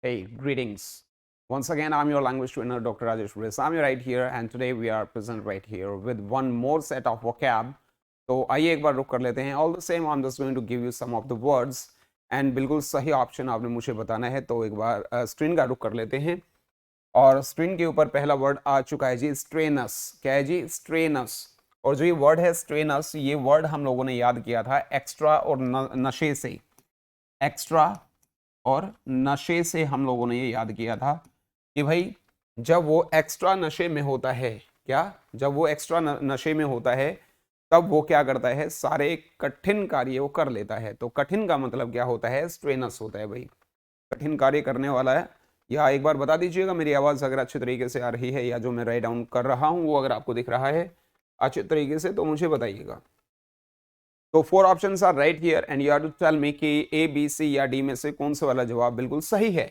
Hey, greetings. Once again, I'm your language trainer, Dr. Rajesh Resami right here, and today we are present right here with one more set of vocab. तो आइए एक बार रुक कर लेते हैं. All the same, I'm just going to give you some of the words and बिल्कुल सही option आपने मुझे बताना है. तो एक बार स्क्रीन का रुक कर लेते हैं और स्क्रीन के ऊपर पहला वर्ड आ चुका है जी, स्ट्रेनस. क्या है जी? स्ट्रेनस. और जो ये वर्ड है स्ट्रेनस, ये वर्ड हम लोगों ने याद किया था एक्स्ट्रा और नशे से. एक्स्ट्रा और नशे से हम लोगों ने ये याद किया था कि भाई जब वो एक्स्ट्रा नशे में होता है, क्या जब वो एक्स्ट्रा नशे में होता है तब वो क्या करता है, सारे कठिन कार्य वो कर लेता है. तो कठिन का मतलब क्या होता है? स्ट्रेनस होता है भाई, कठिन कार्य करने वाला है. या एक बार बता दीजिएगा मेरी आवाज़ अगर अच्छे तरीके से आ रही है, या जो मैं राइट डाउन कर रहा हूँ वो अगर आपको दिख रहा है अच्छे तरीके से तो मुझे बताइएगा. तो 4 options are right here and you have to tell me कि ए, बी, सी या डी में से कौन सा वाला जवाब बिल्कुल सही है.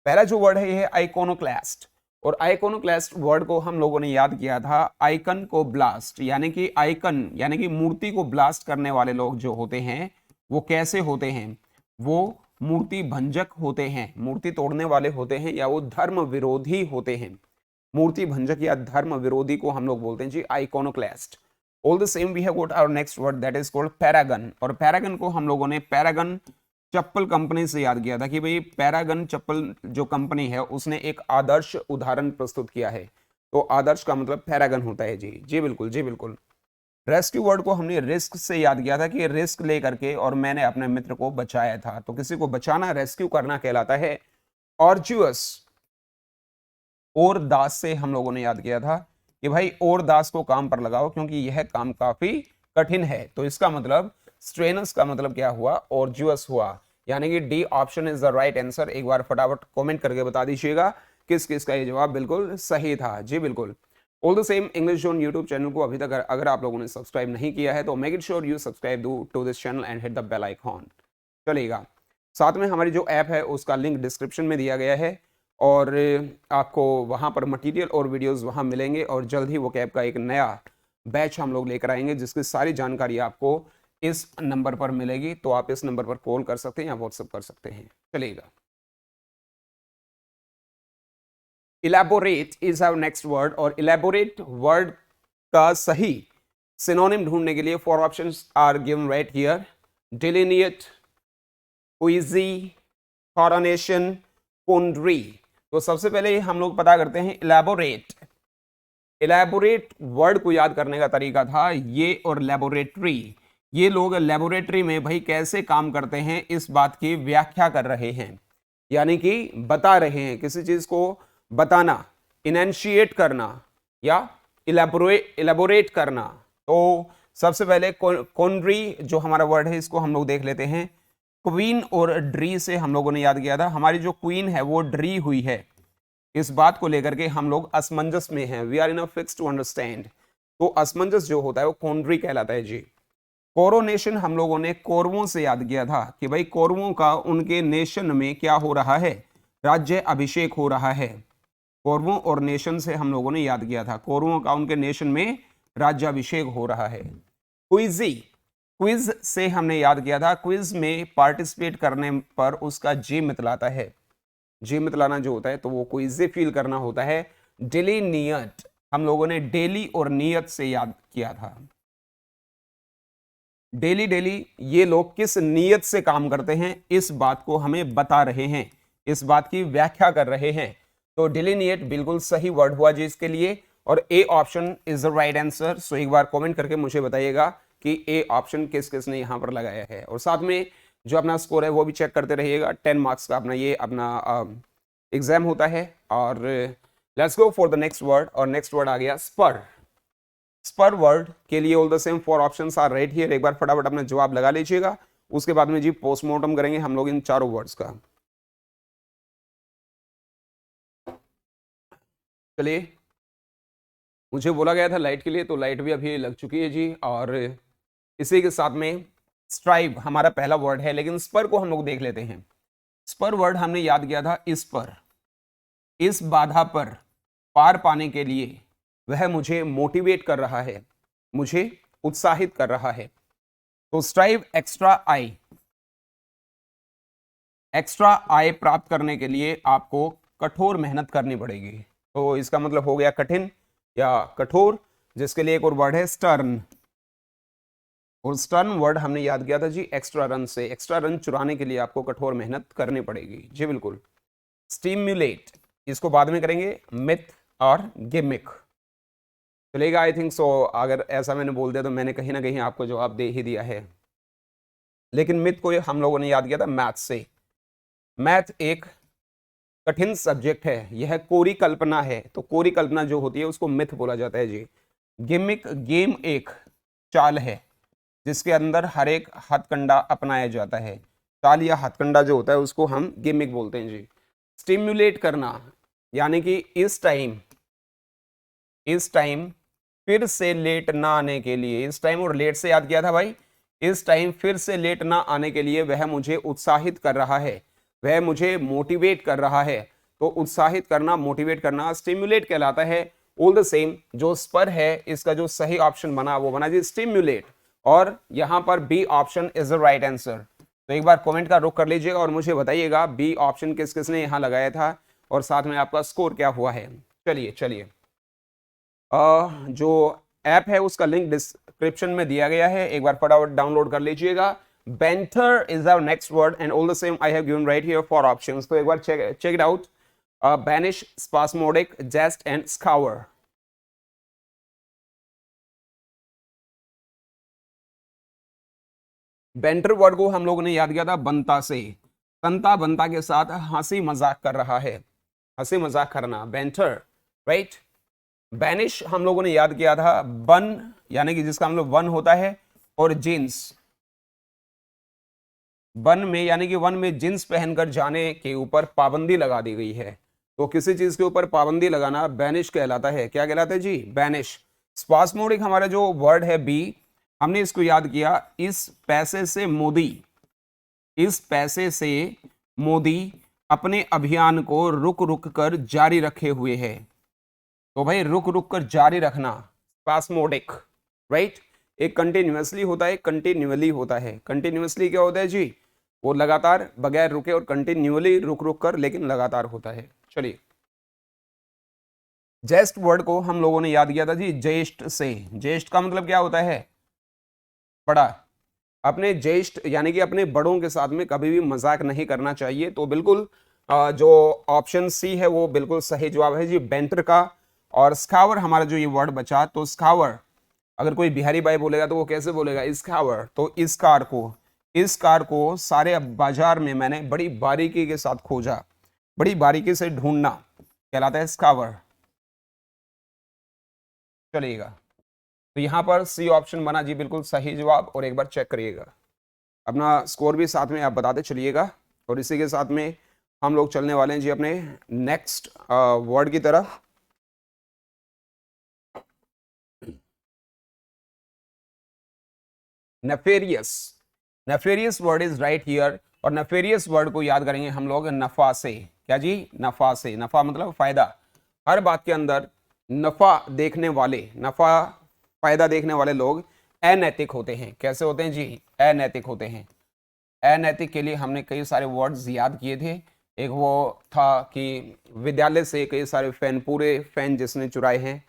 पहला जो वर्ड है ये है आइकोनोक्लास्ट. और आइकोनोक्लास्ट वर्ड को हम लोगों ने याद किया था आइकन को ब्लास्ट, यानी कि आइकन यानी कि मूर्ति को ब्लास्ट करने वाले लोग जो होते हैं वो कैसे होते हैं? वो मूर्ति भंजक होते हैं, मूर्ति तोड़ने वाले होते हैं, या वो धर्म विरोधी होते हैं. मूर्ति भंजक या धर्म विरोधी को हम लोग बोलते हैं जी iconoclast. All the same we have got our next word that is called paragon. और पैरागन को हम लोगों ने पैरागन चप्पल कंपनी से याद किया था कि भाई पैरागन चप्पल जो कंपनी है उसने एक आदर्श उदाहरण प्रस्तुत किया है. तो आदर्श का मतलब पैरागन होता है जी. जी बिल्कुल, जी बिल्कुल. रेस्क्यू वर्ड को हमने रिस्क से याद किया था कि रिस्क लेकर के और मैंने अपने मित्र को बचाया था. तो किसी को बचाना, रेस्क्यू करना कहलाता है ऑर्जुअस. और दास से हम लोगों ने याद किया था कि भाई और दास को काम पर लगाओ क्योंकि यह काम काफी कठिन है. तो इसका मतलब स्ट्रेनस का मतलब क्या हुआ? ऑर्जुअस हुआ. यानी कि D option is the right answer. एक बार फटाफट कमेंट करके बता दीजिएगा किस किस का ये जवाब बिल्कुल सही था. जी बिल्कुल. All the same English zone YouTube channel को अभी तक अगर आप लोगों ने सब्सक्राइब नहीं किया है तो make it sure you subscribe to this channel and hit the bell icon. चलेगा. साथ में हमारी जो ऐप है उसका लिंक डिस्क्रिप्शन में दिया गया है और आपको वहाँ पर मटेरियल और वीडियोस वहाँ मिलेंगे. और जल्द ही वो कैब का एक नया बैच हम लोग लेकर आएंगे जिसकी सारी जानकारी आपको इस नंबर पर मिलेगी. तो आप इस नंबर पर कॉल कर सकते हैं या व्हाट्सएप कर सकते हैं. चलिएगा. Elaborate is our next word. और इलेबोरेट वर्ड का सही सिनोनिम ढूंढने के लिए 4 options are given right here. Delineate, quizzy, coronation, quandary. तो सबसे पहले हम लोग पता करते हैं इलेबोरेट. इलेबोरेट वर्ड को याद करने का तरीका था ये, और लेबोरेटरी, ये लोग लेबोरेटरी में भाई कैसे काम करते हैं इस बात की व्याख्या कर रहे हैं, यानी कि बता रहे हैं किसी चीज को बताना, इनेंशिएट करना या इलेबोरेट करना. तो सबसे पहले कोंड्री जो हमारा वर्ड है इसको हम लोग देख लेते हैं. क्वीन और ड्री से हम लोगों ने याद किया था. हमारी जो क्वीन है वो ड्री हुई है. इस बात को लेकर के हम लोग असमंजस में हैं. We are in a fix to understand. तो असमंजस जो होता है वो कोंड्री कहलाता है जी. कोरोनेशन हम लोगों ने कौरवों से याद किया था कि भाई कौरवों का उनके नेशन में क्या हो रहा है? राज्य अभिषेक हो रहा है. कौरवों और नेशन से हम लोगों ने याद किया था कौरवों का उनके नेशन में राज्याभिषेक हो रहा है. क्विजी, क्विज से हमने याद किया था क्विज में पार्टिसिपेट करने पर उसका जी मितलाता है. जी मितलाना जो होता है तो वो क्विज फील करना होता है. डेली नियत हम लोगों ने डेली और नियत से याद किया था. डेली डेली ये लोग किस नियत से काम करते हैं इस बात को हमें बता रहे हैं, इस बात की व्याख्या कर रहे हैं. तो डिलीनिएट बिल्कुल सही वर्ड हुआ जी इसके लिए. और a option is the right answer. So एक बार कमेंट करके मुझे बताइएगा कि ए ऑप्शन किस किस ने यहां पर लगाया है. और साथ में जो अपना स्कोर है वो भी चेक करते रहिएगा. 10 मार्क्स का अपना ये अपना एग्जाम होता है. और let's go for the next word. और नेक्स्ट वर्ड आ गया स्पर. स्पर वर्ड के लिए all the same 4 options are right here. एक बार फटाफट अपना जवाब लगा लीजिएगा. उसके बाद में जी पोस्टमार्टम करेंगे हम लोग इन चारों वर्ड्स का. चलिए. मुझे बोला गया था लाइट के लिए, तो लाइट भी अभी लग चुकी है जी. और इसी के साथ में स्ट्राइव हमारा पहला वर्ड है, लेकिन स्पर को हम लोग देख लेते हैं. स्पर वर्ड हमने याद किया था इस पर, इस बाधा पर पार पाने के लिए वह मुझे मोटिवेट कर रहा है, मुझे उत्साहित कर रहा है. तो स्ट्राइव एक्स्ट्रा आई. एक्स्ट्रा आय प्राप्त करने के लिए आपको कठोर मेहनत करनी पड़ेगी। तो इसका मतलब हो गया कठिन या कठोर, जिसके लिए एक और वर्ड है स्टर्न। और स्टर्न वर्ड हमने याद किया था जी एक्स्ट्रा रन से। एक्स्ट्रा रन चुराने के लिए आपको कठोर मेहनत करनी पड़ेगी जी, बिल्कुल। स्टिम्युलेट इसको बाद में करेंगे, मिथ और गिमिक चलेगा आई थिंक सो। अगर ऐसा मैंने बोल दिया तो मैंने कहीं ना कहीं आपको जवाब दे ही दिया है। लेकिन मिथ को हम लोगों ने याद किया था मैथ से। मैथ एक कठिन सब्जेक्ट है, यह कोरी कल्पना है, तो कोरी कल्पना जो होती है उसको मिथ बोला जाता है जी। गिमिक गेम एक चाल है जिसके अंदर हर एक हथकंडा अपनाया जाता है। चाल या हथकंडा जो होता है उसको हम गिमिक बोलते हैं जी। स्टिम्युलेट करना यानी कि इस टाइम फिर से लेट ना आने के लिए, इस टाइम और लेट से याद किया था भाई, इस टाइम फिर से लेट ना आने के लिए वह मुझे उत्साहित कर रहा है, वह मुझे मोटिवेट कर रहा है। तो उत्साहित करना, मोटिवेट करना स्टिम्युलेट कहलाता है। ऑल द सेम जो स्पर है इसका जो सही ऑप्शन बना वो बना जी स्टिम्युलेट, और यहां पर B option is the right answer. तो एक बार कमेंट का रुख कर लीजिएगा और मुझे बताइएगा बी ऑप्शन किस किसने यहां लगाया था और साथ में आपका स्कोर क्या हुआ है। चलिए जो ऐप है उसका लिंक डिस्क्रिप्शन में दिया गया है, एक बार फटाफट डाउनलोड कर लीजिएगा। Banter is our next word and all the same I have given right here four options. तो एक बार check it out. Banish, spasmodic, jest and scour. Banter word को हम लोगों ने याद किया था बनता से। संता बनता के साथ हंसी मजाक कर रहा है, हंसी मजाक करना, बेंटर, राइट। बैनिश हम लोगों ने याद किया था बन, यानी कि जिसका हम लोग वन होता है, और जींस, वन में यानी कि वन में जींस पहनकर जाने के ऊपर पाबंदी लगा दी गई है। तो किसी चीज के ऊपर पाबंदी लगाना बैनिश कहलाता है। क्या कहलाता है जी? बैनिश। स्पास्मोडिक हमारा जो वर्ड है बी, हमने इसको याद किया इस पैसे से मोदी, इस पैसे से मोदी अपने अभियान को रुक रुक कर जारी रखे हुए है। तो भाई रुक रुक कर जारी रखना स्पास्मोडिक, राइट। एक कंटिन्यूअसली होता है, कंटिन्यूअली होता है। कंटिन्यूअसली क्या होता है जी? वो लगातार बगैर रुके, और कंटिन्यूअली रुक रुक कर लेकिन लगातार होता है। चलिए, जेस्ट वर्ड को हम लोगों ने याद किया था जी ज्येष्ठ से। ज्येष्ठ का मतलब क्या होता है? बड़ा। अपने ज्येष्ठ यानी कि अपने बड़ों के साथ में कभी भी मजाक नहीं करना चाहिए। तो बिल्कुल जो ऑप्शन सी है वो बिल्कुल सही जवाब है जी, बेंटर का। और स्कावर हमारा जो ये वर्ड बचा, तो स्कावर अगर कोई बिहारी भाई बोलेगा तो वो कैसे बोलेगा? स्कावर। तो इस कार को सारे बाजार में मैंने बड़ी बारीकी के साथ खोजा, बड़ी बारीकी से ढूंढना, कहलाता है स्कावर। चलिएगा, तो यहां पर सी ऑप्शन बना जी बिल्कुल सही जवाब। और एक बार चेक करिएगा अपना स्कोर भी साथ में आप बताते चलिएगा। और इसी के साथ में हम लोग चलने वाले हैं जी अपने नेक्स्ट वर्ड की तरफ। Nefarious, nefarious word is right here. और नेफेरियस वर्ड को याद करेंगे हम लोग नफा से। क्या जी? नफा से। नफा मतलब फायदा। हर बात के अंदर नफा देखने वाले, नफा फायदा देखने वाले लोग अनैतिक होते हैं। कैसे होते हैं जी? अनैतिक होते हैं। अनैतिक के लिए हमने कई सारे वर्ड्स याद किए थे। एक वो था कि विद्यालय से कई सारे फैन, पूरे फैन जिसने चुराए हैं।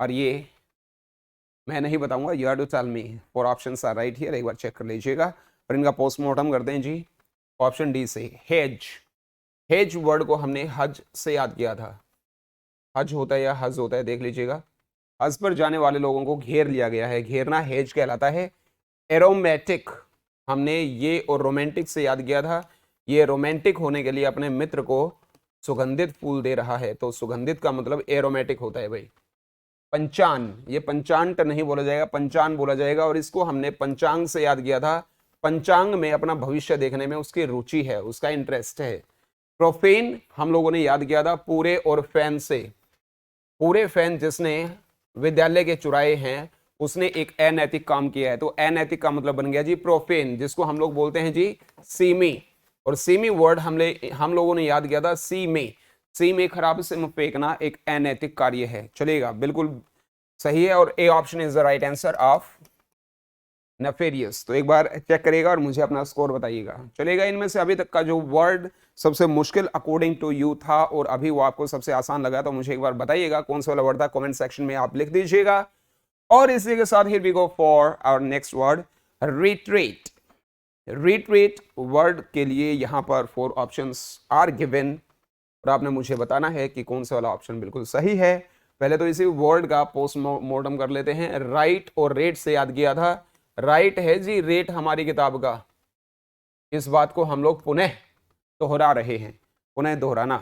और ये मैं नहीं बताऊंगा, you have to tell me. Four options are right here, एक बार चेक कर लीजिएगा। और इनका पोस्टमार्टम करते हैं जी ऑप्शन डी से। हेज, हेज वर्ड को हमने हज से याद किया था। हज होता है या हज होता है, देख लीजिएगा। हज पर जाने वाले लोगों को घेर लिया गया है, घेरना हेज कहलाता है। एरोमेटिक हमने ये और रोमांटिक से याद किया था। ये रोमांटिक होने के लिए अपने मित्र को सुगंधित फूल दे रहा है, तो सुगंधित का मतलब एरोमेटिक होता है भाई। पंचान, ये पंचांट नहीं बोला जाएगा, पंचान बोला जाएगा। और इसको हमने पंचांग से याद किया था। पंचांग में अपना भविष्य देखने में उसकी रुचि है, उसका इंटरेस्ट है। प्रोफेन हम लोगों ने याद किया था पूरे और फैन से। पूरे फैन जिसने विद्यालय के चुराए हैं उसने एक अनैतिक काम किया है। तो अनैतिक का मतलब बन गया जी प्रोफेन, जिसको हम लोग बोलते हैं जी सीमी। और सीमी वर्ड हम लोगों ने याद किया था सी में। सी में खराब से फेंकना एक अनैतिक कार्य है। चलेगा, बिल्कुल सही है। और a option is the right answer of nefarious. तो एक बार चेक करिएगा और मुझे अपना स्कोर बताइएगा। चलेगा, इनमें से अभी तक का जो वर्ड सबसे मुश्किल अकॉर्डिंग टू यू था और अभी वो आपको सबसे आसान लगा, तो मुझे एक बार बताइएगा कौन सा वाला वर्ड था, कमेंट सेक्शन में आप लिख दीजिएगा। और इसी के साथ here we go for our next word, retreat. Retreat word के लिए यहाँ पर 4 ऑप्शंस आर गिवन और आपने मुझे बताना है कि कौन सा वाला ऑप्शन बिल्कुल सही है। पहले तो इसी वर्ड का पोस्ट मॉर्टम कर लेते हैं। राइट और रेट से याद किया था, राइट है जी रेट हमारी किताब का। इस बात को हम लोग पुनः दोहरा रहे हैं, पुनः दोहराना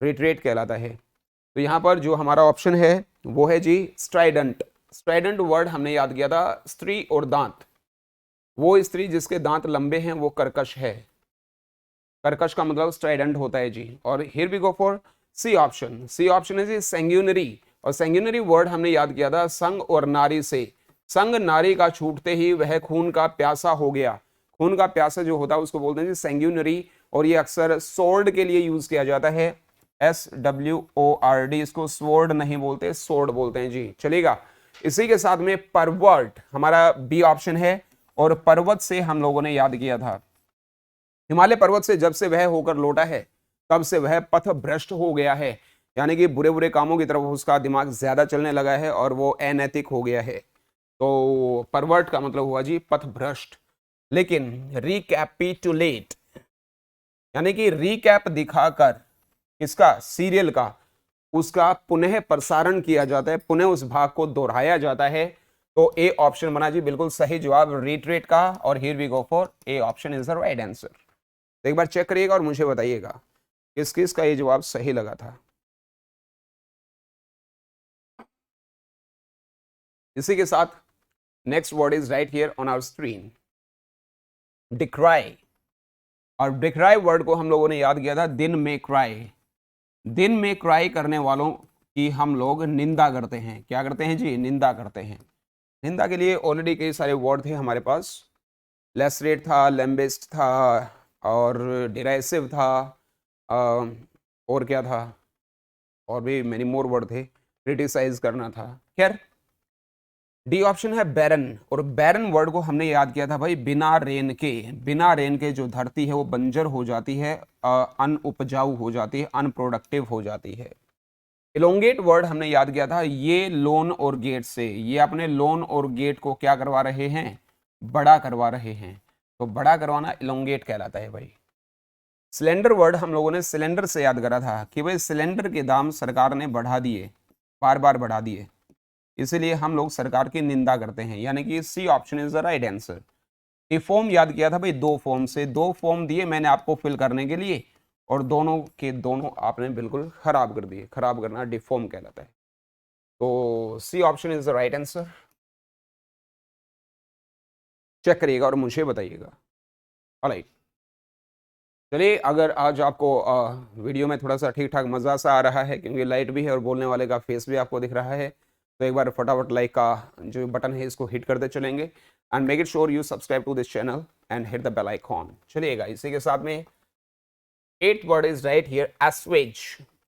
रिट्रेट कहलाता है। तो यहाँ पर जो हमारा ऑप्शन है वो है जी स्ट्राइडेंट। स्ट्राइडेंट वर्ड हमने याद किया था स्त्री और दांत। वो स्त्री जिसके दांत लंबे हैं वो कर्कश है। कर्कश का मतलब स्ट्राइडेंट होता है जी। और here we go for C option. C option है जी सैंग्यूनरी। और सैंग्यूनरी वर्ड हमने याद किया था संग और नारी से। संग नारी का छूटते ही वह खून का प्यासा हो गया। खून का प्यासा जो होता है उसको बोलते हैं जी सैंग्यूनरी। और ये अक्सर सोर्ड के लिए यूज किया जाता है, SWORD। इसको स्वॉर्ड नहीं बोलते, सोर्ड बोलते हैं जी। चलेगा, इसी के साथ में परवर्ट हमारा बी ऑप्शन है। और पर्वत से हम लोगों ने याद किया था, हिमालय पर्वत से जब से वह होकर लौटा है तब से वह पथ भ्रष्ट हो गया है। यानी कि बुरे बुरे कामों की तरफ उसका दिमाग ज्यादा चलने लगा है और वो अनैतिक हो गया है। तो परवर्ट का मतलब हुआ जी पथ भ्रष्ट। लेकिन रिकैपिटुलेट यानी कि रिकैप दिखाकर किसका, सीरियल का, उसका पुनः प्रसारण किया जाता है, पुनः उस भाग को दोहराया जाता है। तो ए ऑप्शन बना जी बिल्कुल सही जवाब रिट्रेट का। और here we go for A option is the right answer. तो एक बार चेक करिएगा और मुझे बताइएगा किस किस का ये जवाब सही लगा था। इसी के साथ next word is right here on our screen, decry. और डिक्राई वर्ड को हम लोगों ने याद किया था दिन में क्राई। दिन में क्राई करने वालों की हम लोग निंदा करते हैं। क्या करते हैं जी, निंदा करते हैं। निंदा के लिए ऑलरेडी कई सारे वर्ड थे हमारे पास। लेसरेट था, लेम्बिस्ट था और डिराइसिव था, और क्या था, और भी मेनी मोर वर्ड थे। क्रिटिसाइज करना था। खैर डी ऑप्शन है बैरन। और बैरन वर्ड को हमने याद किया था भाई बिना रेन के। बिना रेन के जो धरती है वो बंजर हो जाती है, अनउपजाऊ हो जाती है, अनप्रोडक्टिव हो जाती है। इलोंगेट वर्ड हमने याद किया था ये लोन और गेट से। ये अपने लोन और गेट को क्या करवा रहे हैं, बड़ा करवा रहे हैं। तो बड़ा करवाना इलोंगेट कहलाता है भाई। सिलेंडर वर्ड हम लोगों ने सिलेंडर से याद करा था कि भाई सिलेंडर के दाम सरकार ने बढ़ा दिए, बार बार बढ़ा दिए, इसीलिए हम लोग सरकार की निंदा करते हैं। यानी कि C option is the right answer. Deform याद किया था भाई दो फॉर्म से। दो फॉर्म दिए मैंने आपको फिल करने के लिए और दोनों के दोनों आपने बिल्कुल खराब कर दिए। खराब करना डिफॉर्म कहलाता है। तो C option is the right answer. Check करिएगा और मुझे बताइएगा। ऑलराइट, चलिए, अगर आज आपको वीडियो में थोड़ा सा ठीक ठाक मज़ा सा आ रहा है क्योंकि लाइट भी है और बोलने वाले का फेस भी आपको दिख रहा है, तो एक बार फटाफट लाइक का जो बटन है इसको हिट करते चलेंगे and make it sure you subscribe to this channel and hit the bell icon. चलिएगा, इसी के साथ में 8th word is right here assuage.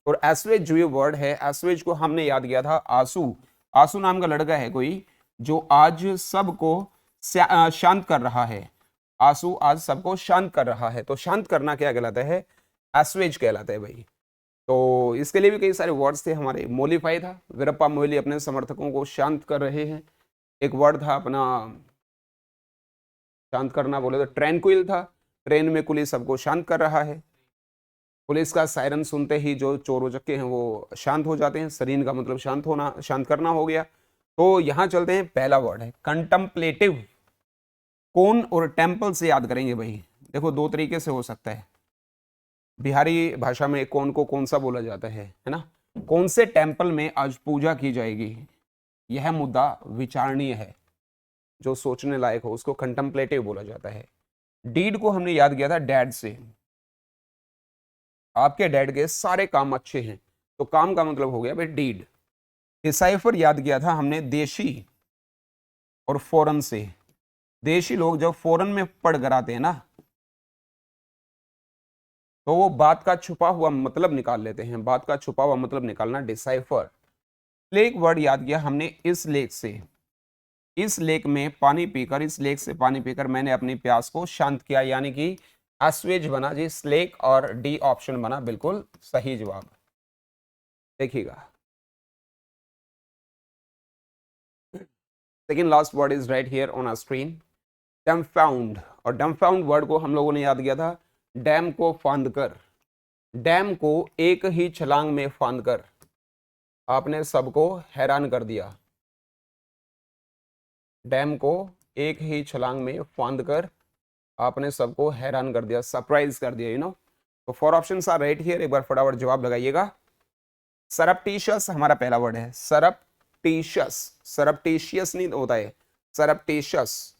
और एस्वेज जो ये वर्ड है, एस्वेज को हमने याद किया था आंसू। आंसू नाम का लड़का है कोई जो आज सबको शांत कर रहा है। आंसू आज सबको शांत कर रहा है। तो शांत करना क्या कहलाता है, एस्वेज कहलाता है भाई। तो इसके लिए भी कई सारे वर्ड्स थे हमारे। मोलिफाई था, वीरप्पा मोइली अपने समर्थकों को शांत कर रहे हैं। एक वर्ड था अपना शांत करना बोले तो ट्रैंक्विल था, ट्रेन में कुली सबको शांत कर रहा है। पुलिस का सायरन सुनते ही जो चोर उचक्के हैं वो शांत हो जाते हैं। सरीन का मतलब शांत होना, शांत करना हो गया। तो यहाँ चलते हैं, पहला वर्ड है कंटम्पलेटिव। कौन और टेम्पल से याद करेंगे भाई। देखो दो तरीके से हो सकता है। बिहारी भाषा में कौन को कौन सा बोला जाता है ना। कौन से टेम्पल में आज पूजा की जाएगी, यह मुद्दा विचारणीय है, जो सोचने लायक हो उसको कंटम्पलेटिव बोला जाता है। डीड को हमने याद किया था डैड से। आपके डैड के सारे काम अच्छे हैं, तो काम का मतलब हो गया भाई डीड। डिसाइफर याद किया था हमने देशी और फॉरेन से। देशी लोग जब फॉरेन में पढ़ कर आते हैं ना तो वो बात का छुपा हुआ मतलब निकाल लेते हैं। बात का छुपा हुआ मतलब निकालना डिसाइफर। लेक वर्ड याद किया हमने इस लेख से। इस लेक में पानी पीकर, इस लेक से पानी पीकर मैंने अपनी प्यास को शांत किया, यानी कि एस्वेज बना जी, स्लेक और डी ऑप्शन बना बिल्कुल सही जवाब। देखिएगा second last word is right here on a screen, dumbfound. और डम्फाउंड वर्ड को हम लोगों ने याद किया था, डैम को फांद कर, डैम को एक ही छलांग में फांद कर आपने सबको हैरान कर दिया, डैम को एक ही छलांग में फांद कर आपने सबको हैरान कर दिया, सरप्राइज कर दिया, यू नो। तो 4 ऑप्शंस आर राइट हियर, एक बार फटाफट जवाब लगाइएगा। सरप्टिशियस हमारा पहला वर्ड है, सरप्टिशियस, सरप्टिशियस नहीं होता है, सरप्टिशियस।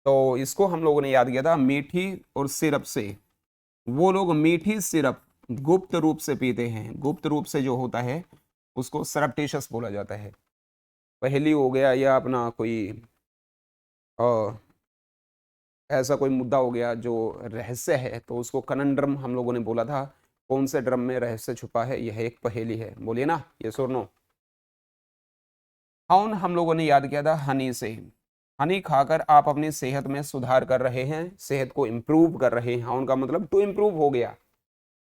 तो इसको हम लोगों ने याद किया था मीठी और सिरप से, वो लोग मीठी सिरप गुप्त रूप से पीते हैं, गुप्त रूप से जो होता है उसको सरप्टिशियस बोला जाता है। पहेली हो गया या अपना कोई ऐसा कोई मुद्दा हो गया जो रहस्य है, तो उसको कनंड्रम हम लोगों ने बोला था। कौन से ड्रम में रहस्य छुपा है, यह एक पहेली है, बोलिए ना, ये सुर नो। हाउन हम लोगों ने याद किया था हनी से, हनी खाकर आप अपनी सेहत में सुधार कर रहे हैं, सेहत को इंप्रूव कर रहे हैं, हाउन का मतलब टू इंप्रूव हो गया।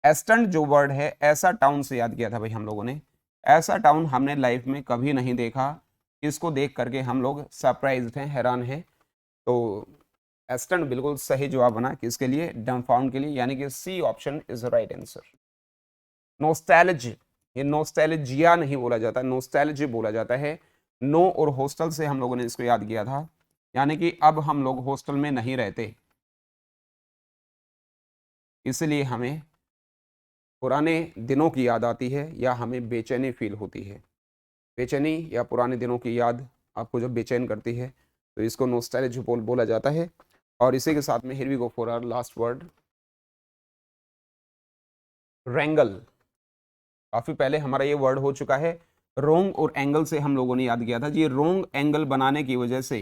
एस्टंट जो वर्ड है, ऐसा टाउन से याद किया था भाई हम लोगों ने, ऐसा टाउन हमने लाइफ में कभी नहीं देखा, इसको देख करके हम लोग सरप्राइज्ड हैं, हैरान हैं। तो एस्टंट बिल्कुल सही जवाब बना किसके लिए, डम्फाउंड के लिए, यानी कि C option is the right answer. Nostalgy, ये नोस्टैल्जिया नहीं बोला जाता, नोस्टैल्जी बोला जाता है। नो और हॉस्टल से हम लोगों ने इसको याद किया था, यानी कि अब हम लोग हॉस्टल में नहीं रहते, इसलिए हमें पुराने दिनों की याद आती है या हमें बेचैनी फील होती है, बेचैनी या पुराने दिनों की याद आपको जब बेचैन करती है तो इसको नोस्टैल्जी बोला जाता है। और इसी के साथ में here we go for our last word, wrangle. काफी पहले हमारा ये वर्ड हो चुका है, रोंग और एंगल से हम लोगों ने याद किया था जी, रोंग एंगल बनाने की वजह से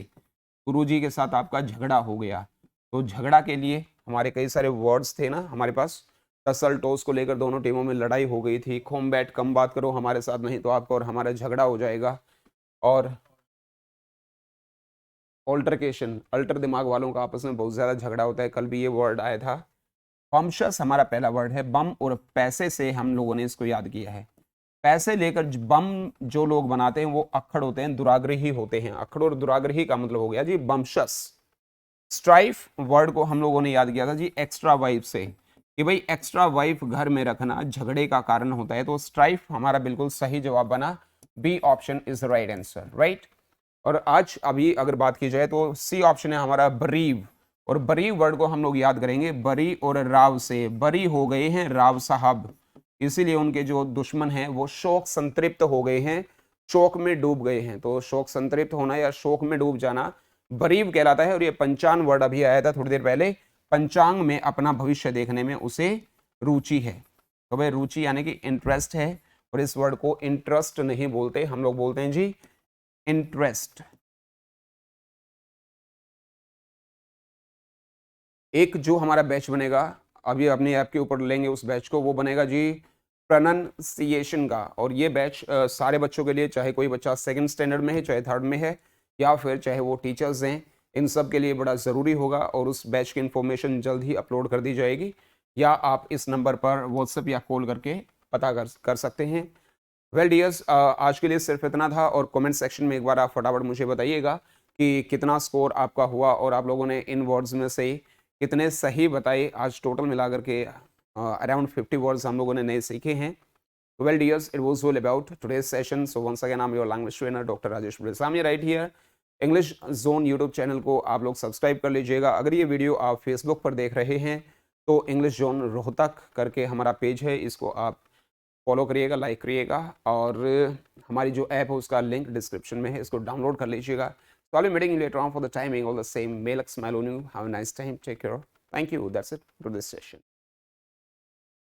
गुरुजी के साथ आपका झगड़ा हो गया। तो झगड़ा के लिए हमारे कई सारे वर्ड्स थे ना हमारे पास, टसल टोस को लेकर दोनों टीमों में लड़ाई हो गई थी, कॉम्बैट, कम बात करो हमारे साथ नहीं तो आपका और हमारा झगड़ा हो जाएगा, और ऑल्टरकेशन, अल्टर दिमाग वालों का आपस में बहुत ज्यादा झगड़ा होता है, कल भी ये वर्ड आया था। बमशस हमारा पहला वर्ड है, बम और पैसे से हम लोगों ने इसको याद किया है। पैसे लेकर बम जो लोग बनाते हैं वो अक्खड़ होते हैं, दुराग्रही होते हैं, अक्खड़ और दुराग्रही का मतलब हो गया जी बमशस। स्ट्राइफ वर्ड को हम लोगों ने याद किया था जी एक्स्ट्रा वाइफ से, कि भाई एक्स्ट्रा वाइफ घर में रखना झगड़े का कारण होता है, तो स्ट्राइफ हमारा बिल्कुल सही जवाब बना, B option is the right answer, right. और आज अभी अगर बात की जाए तो सी ऑप्शन है हमारा बरीव, और बरीव वर्ड को हम लोग याद करेंगे बरी और राव से, बरी हो गए हैं राव साहब, इसीलिए उनके जो दुश्मन हैं वो शोक संतृप्त हो गए हैं, शोक में डूब गए हैं। तो शोक संतृप्त होना या शोक में डूब जाना बरीव कहलाता है। और ये पंचांग वर्ड अभी आया था थोड़ी देर पहले, पंचांग में अपना भविष्य देखने में उसे रुचि है, तो भाई रुचि यानी कि इंटरेस्ट है, और इस वर्ड को इंटरेस्ट नहीं बोलते, हम लोग बोलते हैं जी इंटरेस्ट। एक जो हमारा बैच बनेगा अभी अपने ऐप के ऊपर लेंगे उस बैच को, वो बनेगा जी प्रोनाउंसिएशन का, और ये बैच सारे बच्चों के लिए, चाहे कोई बच्चा सेकंड स्टैंडर्ड में है, चाहे थर्ड में है, या फिर चाहे वो टीचर्स हैं, इन सब के लिए बड़ा ज़रूरी होगा। और उस बैच की इन्फॉर्मेशन जल्द ही अपलोड कर दी जाएगी, या आप इस नंबर पर व्हाट्सएप या कॉल करके पता कर सकते हैं। वेल डियर्स, आज के लिए सिर्फ इतना था, और कमेंट सेक्शन में एक बार आप फटाफट मुझे बताइएगा कि कितना स्कोर आपका हुआ, और आप लोगों ने इन वर्ड्स में से कितने सही बताए। आज टोटल मिलाकर के अराउंड 50 वर्ड्स हम लोगों ने नए सीखे हैं। Well dears, it was all about today's session. So once again I am your language trainer doctor Rajesh Resami right here. English zone YouTube channel को आप लोग सब्सक्राइब कर लीजिएगा। अगर ये वीडियो आप फेसबुक पर देख रहे हैं तो इंग्लिश जोन रोहतक करके हमारा पेज है, इसको आप फॉलो करिएगा, लाइक करिएगा, और हमारी जो ऐप है उसका लिंक डिस्क्रिप्शन में है, इसको डाउनलोड कर लीजिएगा। So I'll be meeting you later on for the timing, all the same. May luck, smile on you. Have a nice time. Take care. Thank you. That's it for this session.